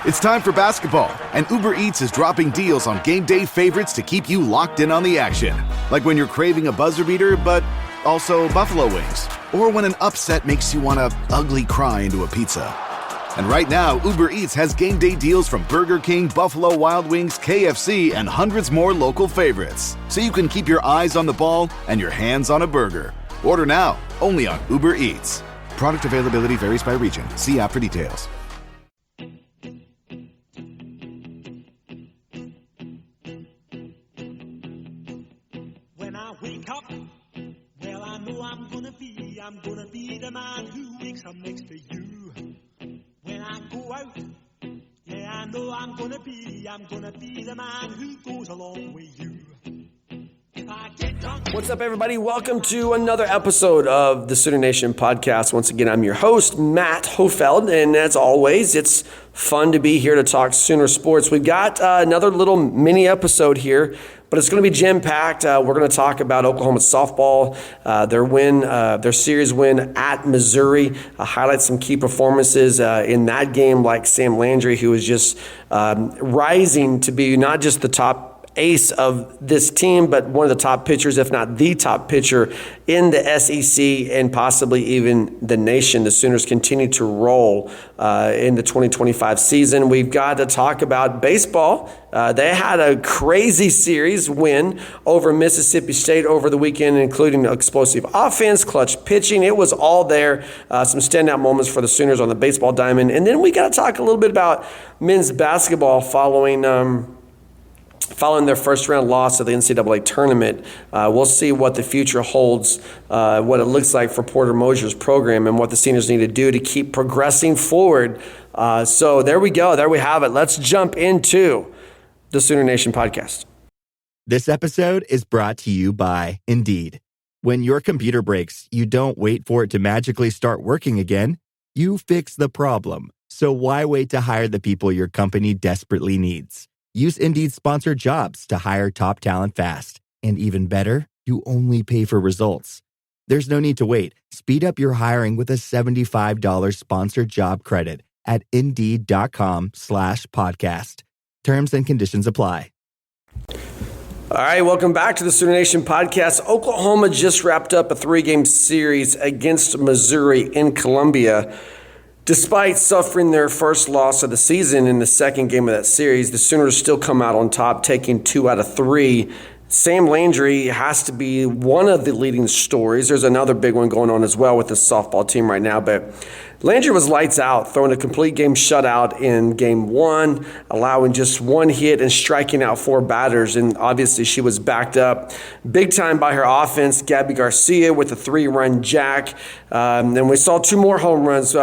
It's time for basketball, and Uber Eats is dropping deals on game day favorites to keep you locked in on the action. Like when you're craving a buzzer beater, but also buffalo wings. Or when an upset makes you want to ugly cry into a pizza. And right now, Uber Eats has game day deals from Burger King, Buffalo Wild Wings, KFC, and hundreds more local favorites. So you can keep your eyes on the ball and your hands on a burger. Order now, only on Uber Eats. Product availability varies by region. See app for details. When I wake up, well, I know I'm gonna be the man who wakes up next to you. When I go out, yeah, I know I'm gonna be the man who goes along with you. If I get drunk. What's up, everybody? Welcome to another episode of the Sooner Nation podcast. Once again, I'm your host, Matt Hofeld, and as always, it's fun to be here to talk Sooner sports. We've got another little mini episode here, but it's going to be jam-packed. We're going to talk about Oklahoma softball, their series win at Missouri, highlight some key performances in that game, like Sam Landry, who is just rising to be not just the top ace of this team, but one of the top pitchers, if not the top pitcher in the SEC and possibly even the nation. The Sooners continue to roll in the 2025 season. We've got to talk about baseball. They had a crazy series win over Mississippi State over the weekend, including explosive offense, clutch pitching. It was all there. Some standout moments for the Sooners on the baseball diamond. And then we got to talk a little bit about men's basketball following their first-round loss of the NCAA Tournament. We'll see what the future holds, what it looks like for Porter Moser's program, and what the seniors need to do to keep progressing forward. So there we go. There we have it. Let's jump into the Sooner Nation podcast. This episode is brought to you by Indeed. When your computer breaks, you don't wait for it to magically start working again. You fix the problem. So why wait to hire the people your company desperately needs? Use Indeed's sponsored jobs to hire top talent fast. And even better, you only pay for results. There's no need to wait. Speed up your hiring with a $75 sponsored job credit at Indeed.com/podcast. Terms and conditions apply. All right, welcome back to the Sooner Nation podcast. Oklahoma just wrapped up a 3-game series against Missouri in Columbia. Despite suffering their first loss of the season in the second game of that series, the Sooners still come out on top, taking 2 out of 3. Sam Landry has to be one of the leading stories. There's another big one going on as well with the softball team right now, but Landry was lights out, throwing a complete game shutout in game 1, allowing just 1 hit and striking out 4 batters, and obviously she was backed up big time by her offense, Gabbie Garcia with a 3-run jack, and we saw 2 more home runs,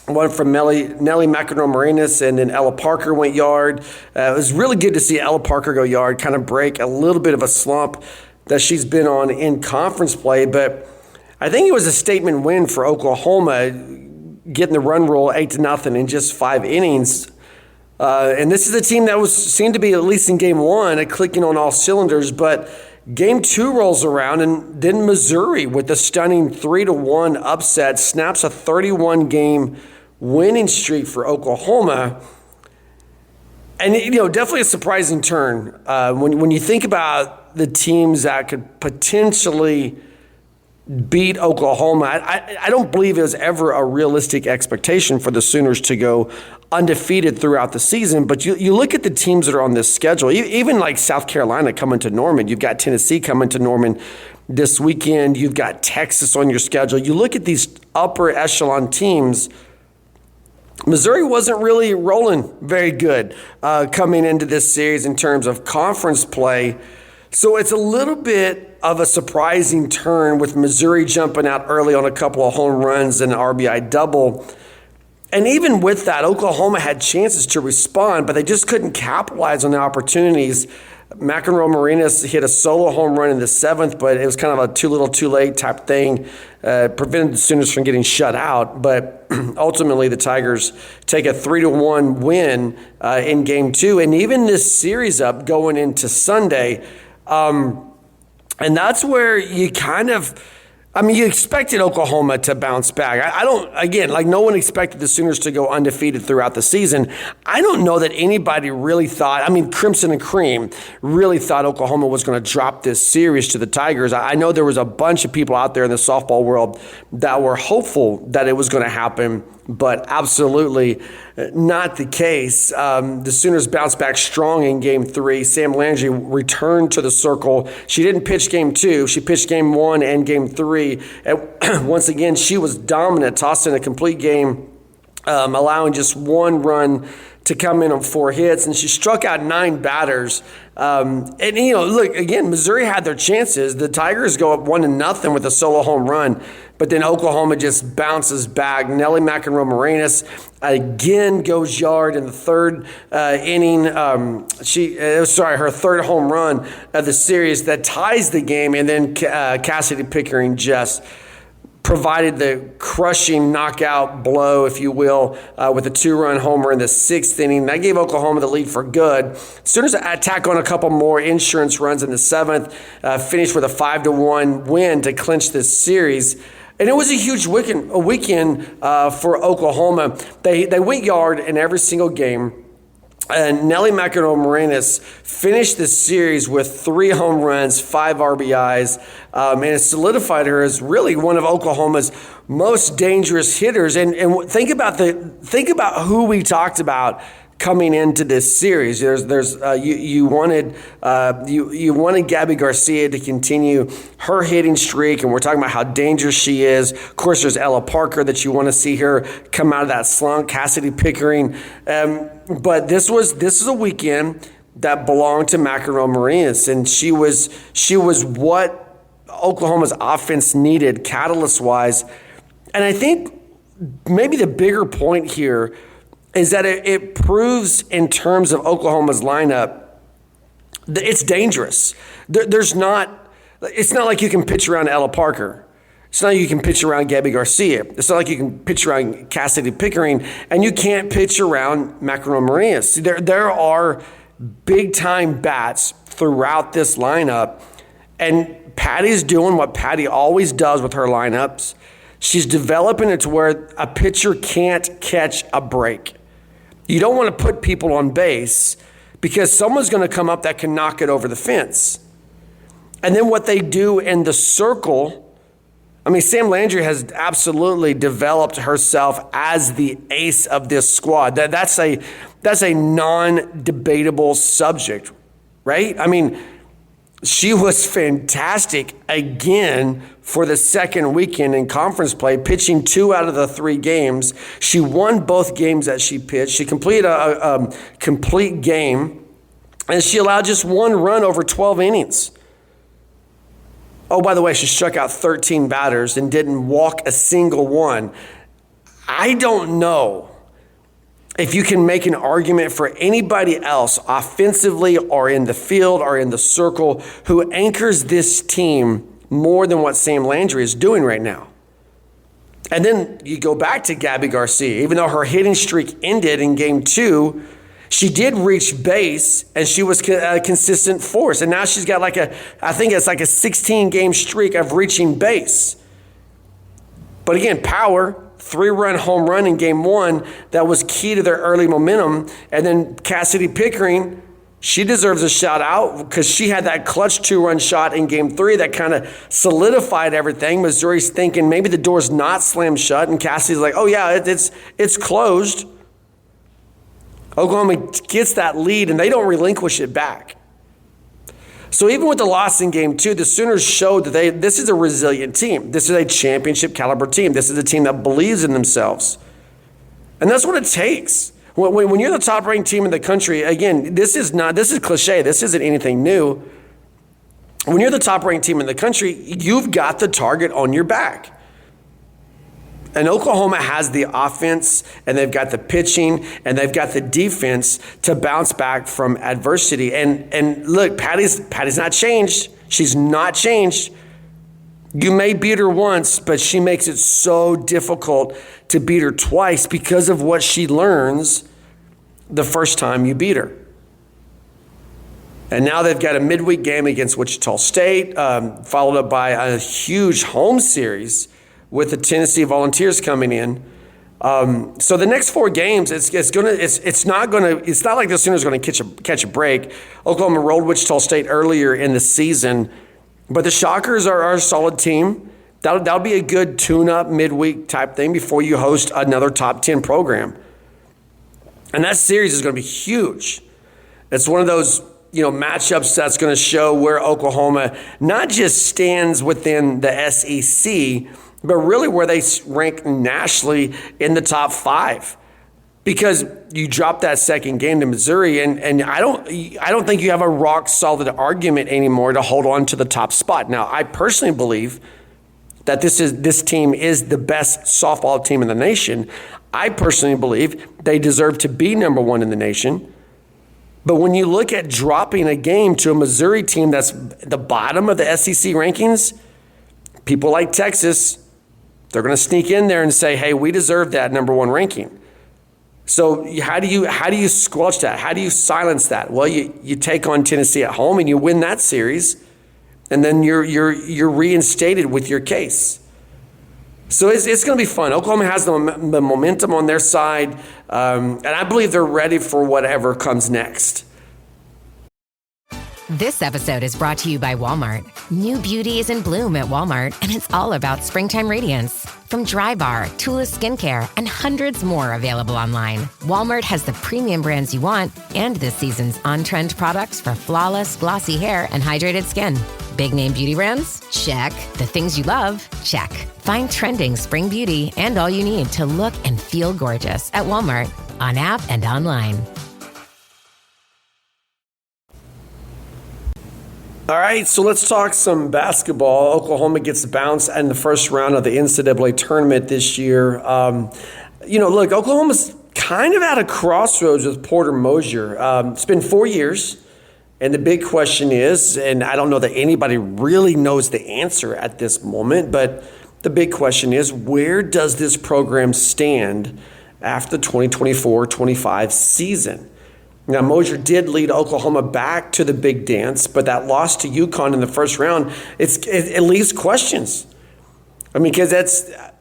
one from Nelly McEnroe-Marinas, and then Ella Parker went yard. It was really good to see Ella Parker go yard, kind of break a little bit of a slump that she's been on in conference play. But I think it was a statement win for Oklahoma, getting the run rule 8-0 in just 5 innings. And this is a team that seemed to be, at least in game 1, clicking on all cylinders. But game 2 rolls around, and then Missouri, with a stunning 3-1 upset, snaps a 31-game winning streak for Oklahoma. And, definitely a surprising turn. When you think about the teams that could potentially beat Oklahoma, I don't believe it was ever a realistic expectation for the Sooners to go undefeated throughout the season. But you look at the teams that are on this schedule, even like South Carolina coming to Norman. You've got Tennessee coming to Norman this weekend. You've got Texas on your schedule. You look at these upper echelon teams. Missouri wasn't really rolling very good coming into this series in terms of conference play. So it's a little bit of a surprising turn with Missouri jumping out early on a couple of home runs and an RBI double. And even with that, Oklahoma had chances to respond, but they just couldn't capitalize on the opportunities. McEnroe-Marinas hit a solo home run in the 7th, but it was kind of a too little too late type thing. Prevented the Sooners from getting shut out. But ultimately, the Tigers take a 3-1 win in Game 2. And even this series up going into Sunday. And that's where you kind of, I mean, you expected Oklahoma to bounce back. I don't, again, like no one expected the Sooners to go undefeated throughout the season. I don't know that anybody really thought, I mean, Crimson and Cream really thought Oklahoma was going to drop this series to the Tigers. I know there was a bunch of people out there in the softball world that were hopeful that it was going to happen, but absolutely not the case. The Sooners bounced back strong in Game 3. Sam Landry returned to the circle. She didn't pitch Game 2. She pitched Game 1 and Game 3. And once again, she was dominant, tossed in a complete game, allowing just one run to come in on 4 hits, and she struck out 9 batters. And, you know, look, again, Missouri had their chances. The Tigers go up 1-0 with a solo home run, but then Oklahoma just bounces back. Nelly McEnroe-Marinas again goes yard in the third inning. Her third home run of the series that ties the game, and then Cassidy Pickering just provided the crushing knockout blow, if you will, with a 2-run homer in the 6th inning. That gave Oklahoma the lead for good. Sooners attack on a couple more insurance runs in the 7th, finished with a 5-1 win to clinch this series. And it was a huge weekend for Oklahoma. They went yard in every single game. And Nelly McEnroe-Marinas finished the series with 3 home runs, 5 RBIs, and it solidified her as really one of Oklahoma's most dangerous hitters. And think about who we talked about coming into this series. You wanted Gabbie Garcia to continue her hitting streak, and we're talking about how dangerous she is. Of course, there's Ella Parker that you want to see her come out of that slump. Cassidy Pickering, but this is a weekend that belonged to McEnroe-Marinas, and she was what Oklahoma's offense needed, catalyst-wise. And I think maybe the bigger point here is that it proves in terms of Oklahoma's lineup that it's dangerous. It's not like you can pitch around Ella Parker. It's not like you can pitch around Gabbie Garcia. It's not like you can pitch around Cassidy Pickering, and you can't pitch around McEnroe-Marinas. There are big-time bats throughout this lineup, and Patty's doing what Patty always does with her lineups. She's developing it to where a pitcher can't catch a break. You don't want to put people on base because someone's going to come up that can knock it over the fence. And then what they do in the circle, I mean, Sam Landry has absolutely developed herself as the ace of this squad. That's a non-debatable subject, right? I mean, she was fantastic again for the second weekend in conference play, pitching 2 out of the 3 games. She won both games that she pitched. She completed a complete game, and she allowed just 1 run over 12 innings. Oh, by the way, she struck out 13 batters and didn't walk a single one. I don't know if you can make an argument for anybody else offensively or in the field or in the circle who anchors this team more than what Sam Landry is doing right now. And then you go back to Gabbie Garcia. Even though her hitting streak ended in Game 2, she did reach base, and she was a consistent force. And now she's got I think it's like a 16-game streak of reaching base. But again, power. 3-run home run in Game 1 that was key to their early momentum. And then Cassidy Pickering, she deserves a shout out because she had that clutch 2-run shot in Game 3 that kind of solidified everything. Missouri's thinking maybe the door's not slammed shut, and Cassidy's like, oh yeah, it's closed. Oklahoma gets that lead, and they don't relinquish it back. So even with the loss in Game 2, the Sooners showed that this is a resilient team. This is a championship caliber team. This is a team that believes in themselves. And that's what it takes. When you're the top-ranked team in the country, again, this is cliche. This isn't anything new. When you're the top-ranked team in the country, you've got the target on your back. And Oklahoma has the offense, and they've got the pitching, and they've got the defense to bounce back from adversity. And look, Patty's not changed. She's not changed. You may beat her once, but she makes it so difficult to beat her twice because of what she learns the first time you beat her. And now they've got a midweek game against Wichita State, followed up by a huge home series with the Tennessee Volunteers coming in. So the next 4 games, it's not like the Sooners are going to catch a break. Oklahoma rolled Wichita State earlier in the season, but the Shockers are a solid team. That'll be a good tune-up midweek type thing before you host another top 10 program. And that series is going to be huge. It's one of those matchups that's going to show where Oklahoma not just stands within the SEC, but really where they rank nationally in the top 5. Because you drop that second game to Missouri, and I don't think you have a rock solid argument anymore to hold on to the top spot. Now, I personally believe that this team is the best softball team in the nation. I personally believe they deserve to be number 1 in the nation. But when you look at dropping a game to a Missouri team that's the bottom of the SEC rankings, people like Texas, they're going to sneak in there and say, hey, we deserve that number 1 ranking. So how do you squelch that? How do you silence that? Well, you take on Tennessee at home and you win that series, and then you're reinstated with your case. So it's going to be fun. Oklahoma has the momentum on their side, and I believe they're ready for whatever comes next. This episode is brought to you by Walmart. New beauty is in bloom at Walmart, and it's all about springtime radiance. From Drybar, Tula Skincare, and hundreds more available online, Walmart has the premium brands you want and this season's on-trend products for flawless, glossy hair and hydrated skin. Big name beauty brands? Check. The things you love? Check. Find trending spring beauty and all you need to look and feel gorgeous at Walmart, on app and online. All right, so let's talk some basketball. Oklahoma gets bounced in the first round of the NCAA Tournament this year. Look, Oklahoma's kind of at a crossroads with Porter Moser. It's been 4 years, and the big question is, and I don't know that anybody really knows the answer at this moment, but the big question is, where does this program stand after the 2024-25 season? Now, Moser did lead Oklahoma back to the big dance, but that loss to UConn in the first round, it leaves questions. I mean, because that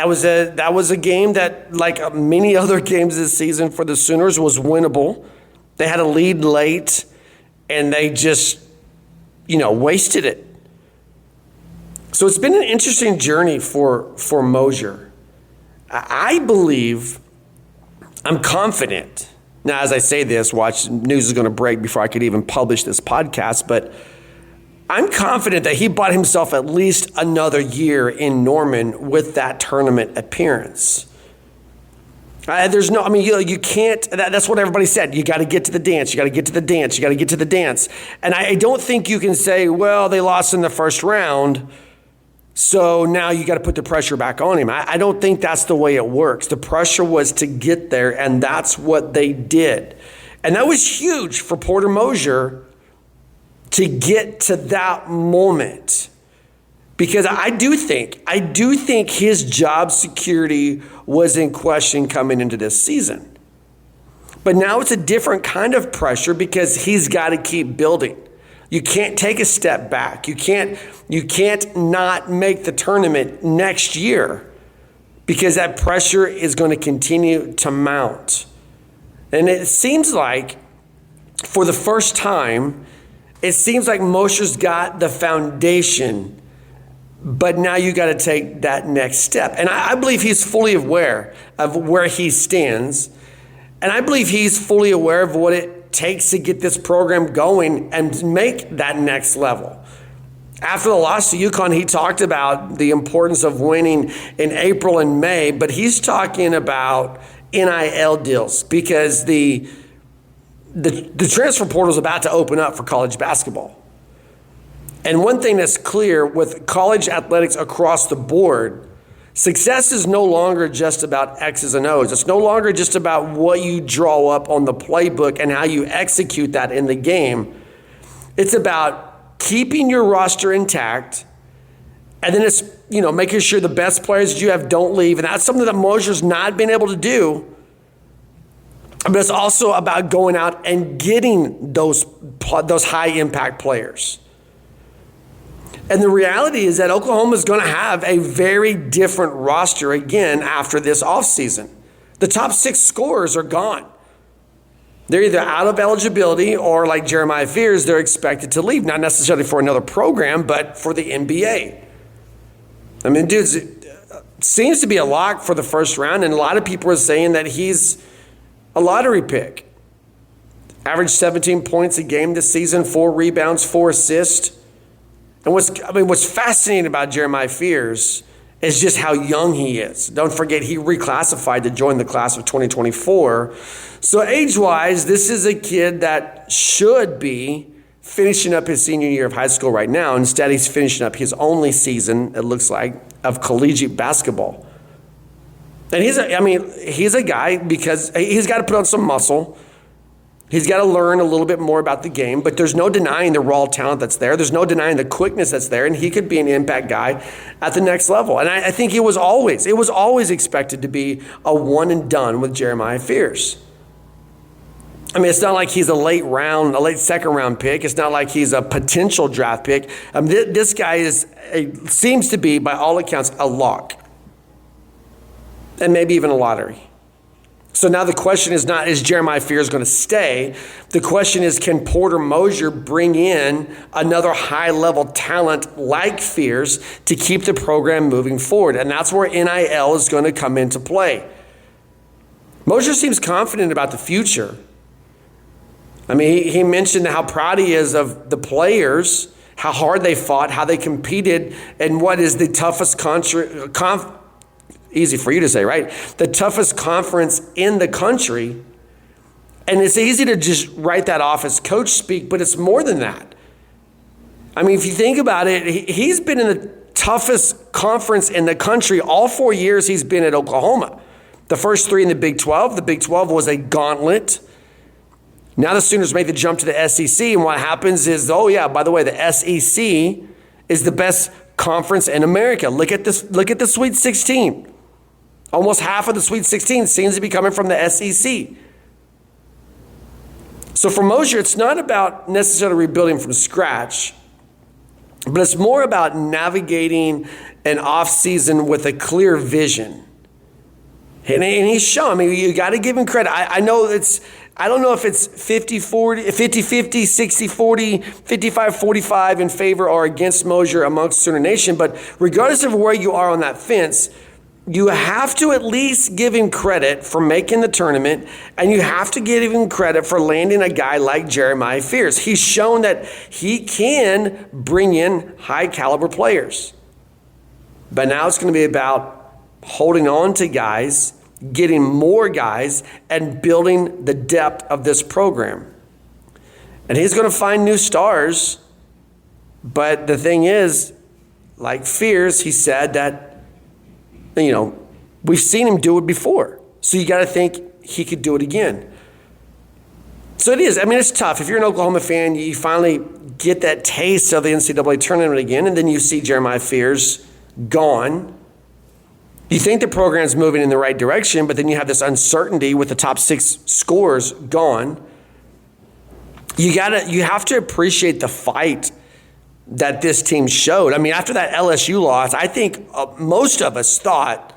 was a game that, like many other games this season for the Sooners, was winnable. They had a lead late, and they just, wasted it. So it's been an interesting journey for Moser. I'm confident. Now, as I say this, watch, news is going to break before I could even publish this podcast, but I'm confident that he bought himself at least another year in Norman with that tournament appearance. You can't, that's what everybody said. You got to get to the dance. You got to get to the dance. You got to get to the dance. And I don't think you can say, well, they lost in the first round, so now you got to put the pressure back on him. I don't think that's the way it works. The pressure was to get there, and that's what they did. And that was huge for Porter Moser to get to that moment. Because I do think his job security was in question coming into this season. But now it's a different kind of pressure because he's got to keep building. You can't take a step back. You can't not make the tournament next year because that pressure is going to continue to mount. And it seems like for the first time, it seems like Moser's got the foundation, but now you got to take that next step. And I believe he's fully aware of where he stands. And I believe he's fully aware of what it takes to get this program going and make that next level. After the loss to UConn, he talked about the importance of winning in April and May, but he's talking about NIL deals because the transfer portal is about to open up for college basketball. And one thing that's clear with college athletics across the board, success is no longer just about X's and O's. It's no longer just about what you draw up on the playbook and how you execute that in the game. It's about keeping your roster intact, and then it's, making sure the best players that you have don't leave. And that's something that Moser's not been able to do. But it's also about going out and getting those high impact players. And the reality is that Oklahoma is going to have a very different roster again after this offseason. The top 6 scorers are gone. They're either out of eligibility or, like Jeremiah Fears, they're expected to leave. Not necessarily for another program, but for the NBA. I mean, dude, it seems to be a lock for the first round, and a lot of people are saying that he's a lottery pick. Averaged 17 points a game this season, 4 rebounds, 4 assists. And what's fascinating about Jeremiah Fears is just how young he is. Don't forget, he reclassified to join the class of 2024. So age-wise, this is a kid that should be finishing up his senior year of high school right now. Instead, he's finishing up his only season, it looks like, of collegiate basketball. And he's a guy because he's got to put on some muscle. He's got to learn a little bit more about the game, but there's no denying the raw talent that's there. There's no denying the quickness that's there, and he could be an impact guy at the next level. And I think it was always expected to be a one and done with Jeremiah Fears. I mean, it's not like he's a late second round pick. It's not like he's a potential draft pick. This guy seems to be, by all accounts, a lock, and maybe even a lottery. So now the question is not, is Jeremiah Fears going to stay? The question is, can Porter Moser bring in another high-level talent like Fears to keep the program moving forward? And that's where NIL is going to come into play. Moser seems confident about the future. I mean, he mentioned how proud he is of the players, how hard they fought, how they competed, and what is the toughest easy for you to say, right? The toughest conference in the country. And it's easy to just write that off as coach speak, but it's more than that. I mean, if you think about it, he's been in the toughest conference in the country all 4 years he's been at Oklahoma. The first 3 in the Big 12. The Big 12 was a gauntlet. Now the Sooners made the jump to the SEC, and what happens is, oh yeah, by the way, the SEC is the best conference in America. Look at the Sweet 16. Almost half of the Sweet 16 seems to be coming from the SEC. So for Moser, it's not about necessarily rebuilding from scratch, but it's more about navigating an offseason with a clear vision. And he's shown, I mean, you got to give him credit. I don't know if it's 50-40, 50-50, 60-40, 55-45 in favor or against Moser amongst Sooner Nation, but regardless of where you are on that fence, you have to at least give him credit for making the tournament, and you have to give him credit for landing a guy like Jeremiah Fears. He's shown that he can bring in high caliber players. But now it's going to be about holding on to guys, getting more guys, and building the depth of this program. And he's going to find new stars. But the thing is, like Fears, he said that, we've seen him do it before. So you got to think he could do it again. So it is. I mean, it's tough. If you're an Oklahoma fan, you finally get that taste of the NCAA tournament again, and then you see Jeremiah Fears gone. You think the program's moving in the right direction, but then you have this uncertainty with the top 6 scorers gone. You have to appreciate the fight that this team showed. I mean, after that LSU loss, I think most of us thought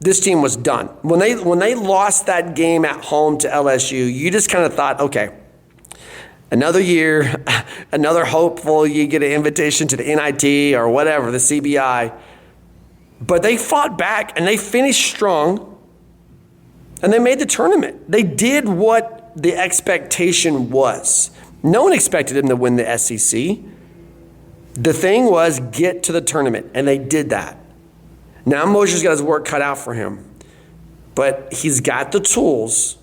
this team was done. When they lost that game at home to LSU, you just kind of thought, okay, another year, another hopeful, you get an invitation to the NIT or whatever, the CBI. But they fought back and they finished strong and they made the tournament. They did what the expectation was. No one expected them to win the SEC. The thing was get to the tournament, and they did that. Now Moser's got his work cut out for him, but he's got the tools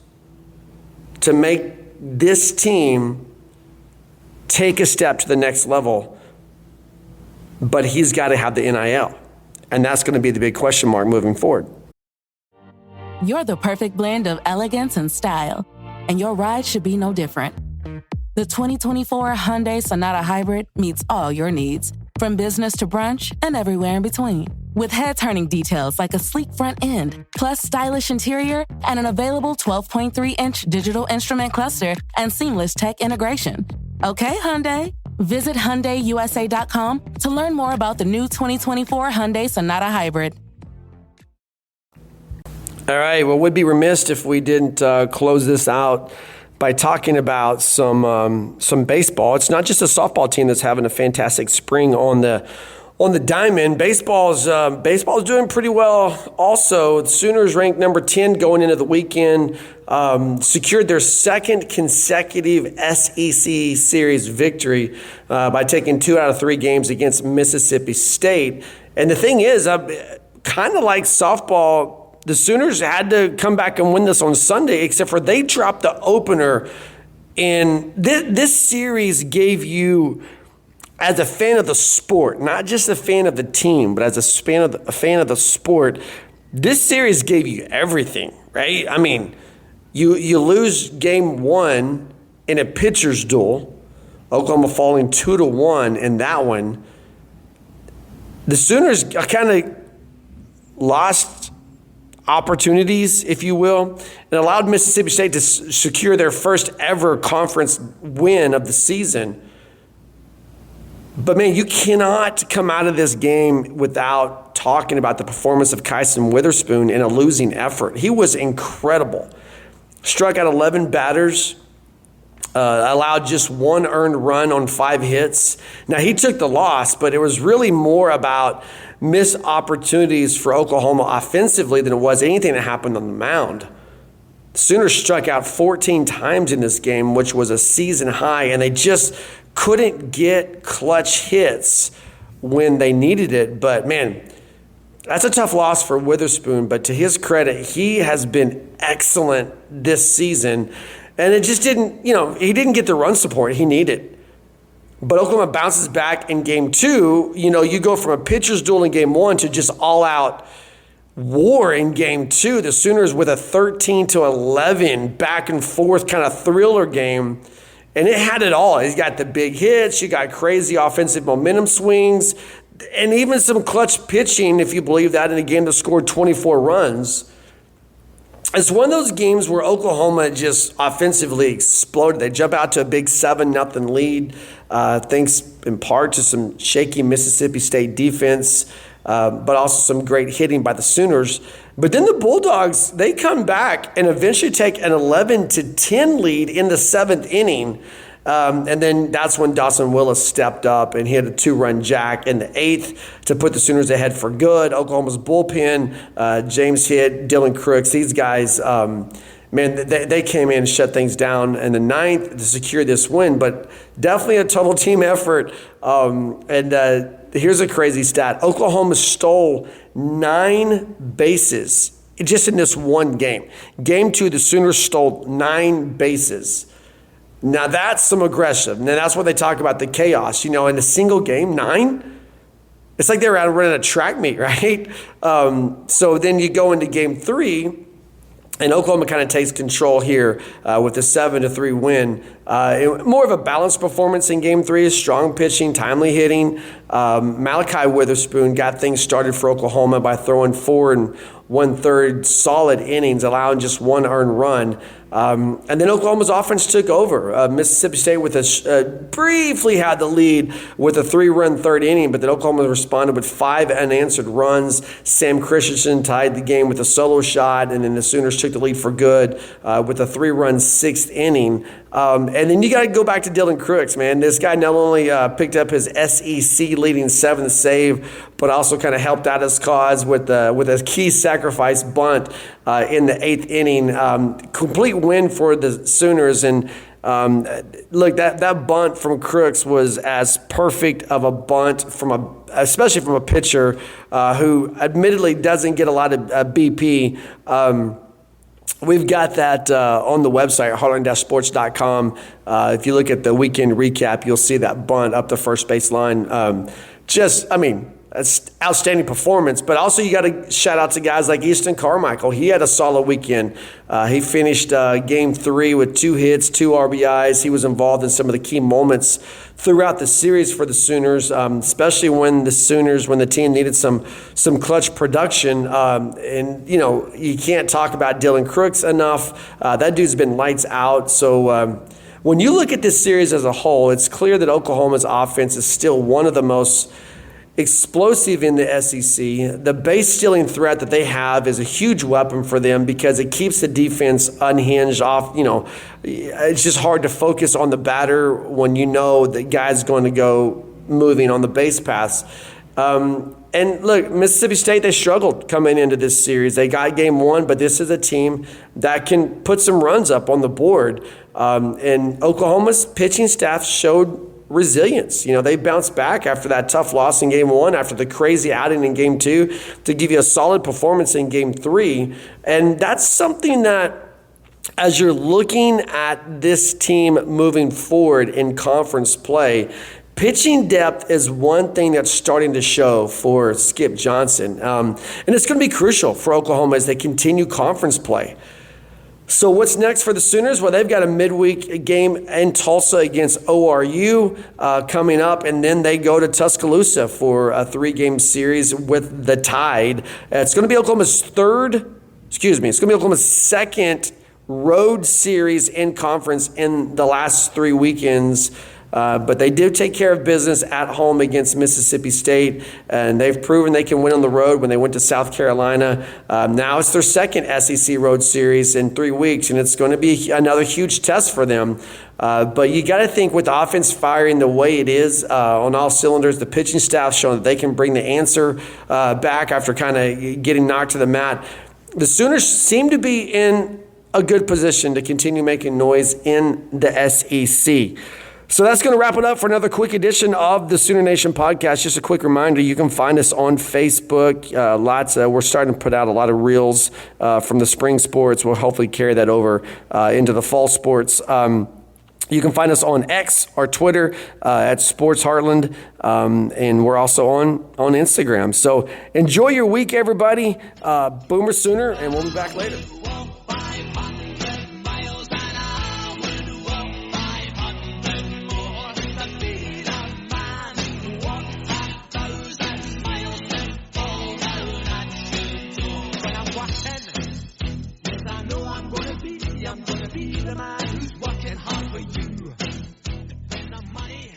to make this team take a step to the next level, but he's got to have the NIL, and that's going to be the big question mark moving forward. You're the perfect blend of elegance and style, and your ride should be no different. The 2024 Hyundai Sonata Hybrid meets all your needs, from business to brunch and everywhere in between. With head-turning details like a sleek front end, plus stylish interior, and an available 12.3-inch digital instrument cluster and seamless tech integration. Okay, Hyundai. Visit HyundaiUSA.com to learn more about the new 2024 Hyundai Sonata Hybrid. All right, well, we'd be remiss if we didn't close this out by talking about some baseball. It's not just a softball team that's having a fantastic spring on the diamond. Baseball's doing pretty well also. The Sooners ranked number 10 going into the weekend, secured their second consecutive SEC series victory by taking 2 out of 3 games against Mississippi State. And the thing is, kind of like softball, the Sooners had to come back and win this on Sunday, except for they dropped the opener. And this series gave you, as a fan of the sport, not just a fan of the team, but as a fan of the sport, this series gave you everything, right? I mean, you lose game 1 in a pitcher's duel, Oklahoma falling 2-1 in that one. The Sooners kind of lost opportunities, if you will, and allowed Mississippi State to secure their first ever conference win of the season. But, man, you cannot come out of this game without talking about the performance of Kyson Witherspoon in a losing effort. He was incredible. Struck out 11 batters, allowed just 1 earned run on 5 hits. Now, he took the loss, but it was really more about missed opportunities for Oklahoma offensively than it was anything that happened on the mound. The Sooners struck out 14 times in this game, which was a season high, and they just couldn't get clutch hits when they needed it. But, man, that's a tough loss for Witherspoon. But to his credit, he has been excellent this season. And it just didn't, he didn't get the run support he needed. But Oklahoma bounces back in game 2. You go from a pitcher's duel in game 1 to just all-out war in game 2. The Sooners with a 13-11 back and forth kind of thriller game. And it had it all. He's got the big hits. You got crazy offensive momentum swings. And even some clutch pitching, if you believe that, in a game that scored 24 runs. It's one of those games where Oklahoma just offensively exploded. They jump out to a big 7-0 lead, thanks in part to some shaky Mississippi State defense, but also some great hitting by the Sooners. But then the Bulldogs, they come back and eventually take an 11-10 lead in the 7th inning. And then that's when Dawson Willis stepped up and hit a 2-run jack in the 8th to put the Sooners ahead for good. Oklahoma's bullpen, James Hitt, Dylan Crooks, these guys, they came in and shut things down in the 9th to secure this win. But definitely a total team effort. Here's a crazy stat. Oklahoma stole 9 bases just in this one game. Game 2, the Sooners stole 9 bases. Now, that's some aggression. And that's what they talk about, the chaos. In a single game, 9? It's like they were out running a track meet, right? So then you go into game 3, and Oklahoma kind of takes control here with a 7-3 win. More of a balanced performance in game 3, strong pitching, timely hitting. Malachi Witherspoon got things started for Oklahoma by throwing 4 1/3 solid innings, allowing just 1 earned run. And then Oklahoma's offense took over. Mississippi State briefly had the lead with a 3-run 3rd inning, but then Oklahoma responded with 5 unanswered runs. Sam Christensen tied the game with a solo shot, and then the Sooners took the lead for good with a 3-run 6th inning. And then you got to go back to Dylan Crooks, man. This guy not only picked up his SEC leading 7th save, but also kind of helped out his cause with a key sacrifice bunt in the 8th inning. Complete win for the Sooners. And look, that bunt from Crooks was as perfect of a bunt especially from a pitcher who admittedly doesn't get a lot of BP. We've got that on the website, heartland-sports.com. If you look at the weekend recap, you'll see that bunt up the first base line. outstanding performance. But also you got to shout out to guys like Easton Carmichael. He had a solid weekend. He finished Game 3 with 2 hits, 2 RBIs. He was involved in some of the key moments throughout the series for the Sooners, especially when the team needed some clutch production. And, you can't talk about Dylan Crooks enough. That dude's been lights out. So when you look at this series as a whole, it's clear that Oklahoma's offense is still one of the most explosive in the SEC. The base stealing threat that they have is a huge weapon for them because it keeps the defense unhinged off. It's just hard to focus on the batter when you know the guy's going to go moving on the base paths. And look, Mississippi State, they struggled coming into this series. They got Game 1, but this is a team that can put some runs up on the board. And Oklahoma's pitching staff showed resilience. They bounced back after that tough loss in Game 1, after the crazy outing in Game 2, to give you a solid performance in Game 3. And that's something that, as you're looking at this team moving forward in conference play, pitching depth is one thing that's starting to show for Skip Johnson. And it's going to be crucial for Oklahoma as they continue conference play. So what's next for the Sooners? Well, they've got a midweek game in Tulsa against ORU coming up, and then they go to Tuscaloosa for a 3-game series with the Tide. It's going to be Oklahoma's second road series in conference in the last 3 weekends. But they did take care of business at home against Mississippi State, and they've proven they can win on the road when they went to South Carolina. Now it's their second SEC road series in 3 weeks, and it's going to be another huge test for them. But you got to think, with the offense firing the way it is on all cylinders, the pitching staff showing that they can bring the answer back after kind of getting knocked to the mat. The Sooners seem to be in a good position to continue making noise in the SEC. So that's going to wrap it up for another quick edition of the Sooner Nation podcast. Just a quick reminder, you can find us on Facebook. We're starting to put out a lot of reels from the spring sports. We'll hopefully carry that over into the fall sports. You can find us on X or Twitter at Sports Heartland, and we're also on Instagram. So enjoy your week, everybody. Boomer Sooner, and we'll be back later. I'm gonna be the man who's working hard for you. And the money